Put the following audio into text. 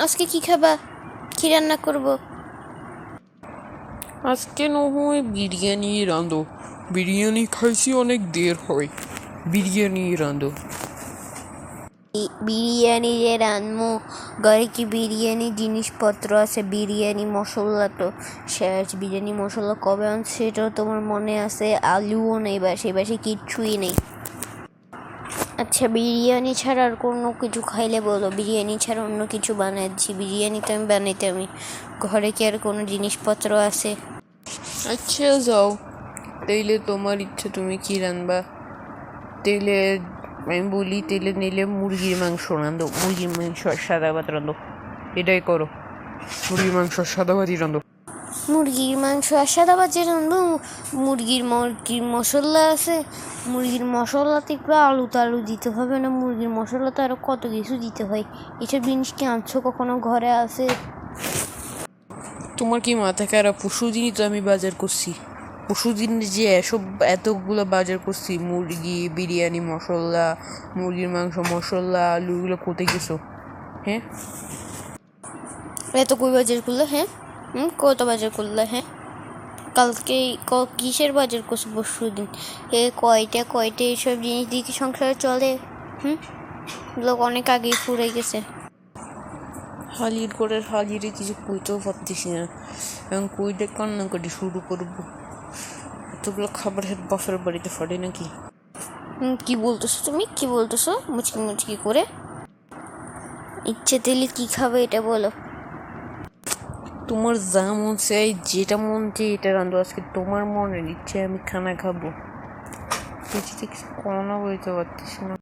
আজকে কি খাবা? কি রান্না করব? আজকে নহয় বিরিয়ানি রাঁধো। বিরিয়ানি খাইছি অনেক দের হয়, বিরিয়ানি রাঁধো। বিরিয়ানি যে রান্নু, ঘরে কি বিরিয়ানি জিনিসপত্র আছে? বিরিয়ানি মশলা তো শেষ। বিরিয়ানি মশলা কবে আনছে সেটাও তোমার মনে আছে? আলুও নেই, বাসে কিচ্ছুই নেই। আচ্ছা, বিরিয়ানি ছাড়া আর কোনো কিছু খাইলে বলো, বিরিয়ানি ছাড়া অন্য কিছু বানাচ্ছি। বিরিয়ানি তো আমি বানাইতে, আমি ঘরে কি আর কোনো জিনিসপত্র আছে? আচ্ছা যাও, তাইলে তোমার ইচ্ছে, তুমি কি রানবা? তেলে আমি বলি, তেলে নিলে মুরগির মাংস রাঁধো, মুরগির মাংস আর সাদা ভাত রাঁধো। এটাই করো, মুরগির মাংস আর সাদা ভাতই রাঁধো। মুরগির মাংস আর সাদা ভাত রাঁধবো? মুরগির মশলা আছে, মুরগির মশলাতে একটু আলু টালু দিতে হবে না? মুরগির মশলা তো আরও কত কিছু দিতে হয়। এসব জিনিস কি আনছো কখনো ঘরে? আছে? তোমার কি মাথা খারাপ? পরশুদিনই তো আমি বাজার করছি। পরশুদিন যে এতগুলো বাজার করছি, মুরগি বিরিয়ানি মশলা, মুরগির মাংস মশলা, আলুগুলো কোথায় গেছো? হ্যাঁ, এত কই বাজার করলে? হ্যাঁ, কত বাজার করলে? হ্যাঁ, কালকে কিসের বাজার করছো? পরশু দিন। কয়টা এইসব জিনিস দিয়ে কি সংসারে চলে? লোক অনেক আগেই ফুরাই গেছে। হালির করে হালিরে কিছু কইতেও পারতেছি না, এবং কইটা কান্নাকাটি শুরু করবো। এতগুলো খাবার হেড বাপের বাড়িতে ফাটে নাকি? কি বলতেছো তুমি? কি বলতেছো মুচকি মুচকি করে? ইচ্ছে দিলে কি খাবে এটা বলো। তোমার যা মন চাই, যেটা মন চাই এটা রান্ধো। আজকে তোমার মনের ইচ্ছে আমি খানা খাবো। কিছু কিছু কোনো বলতে পারতেছি না।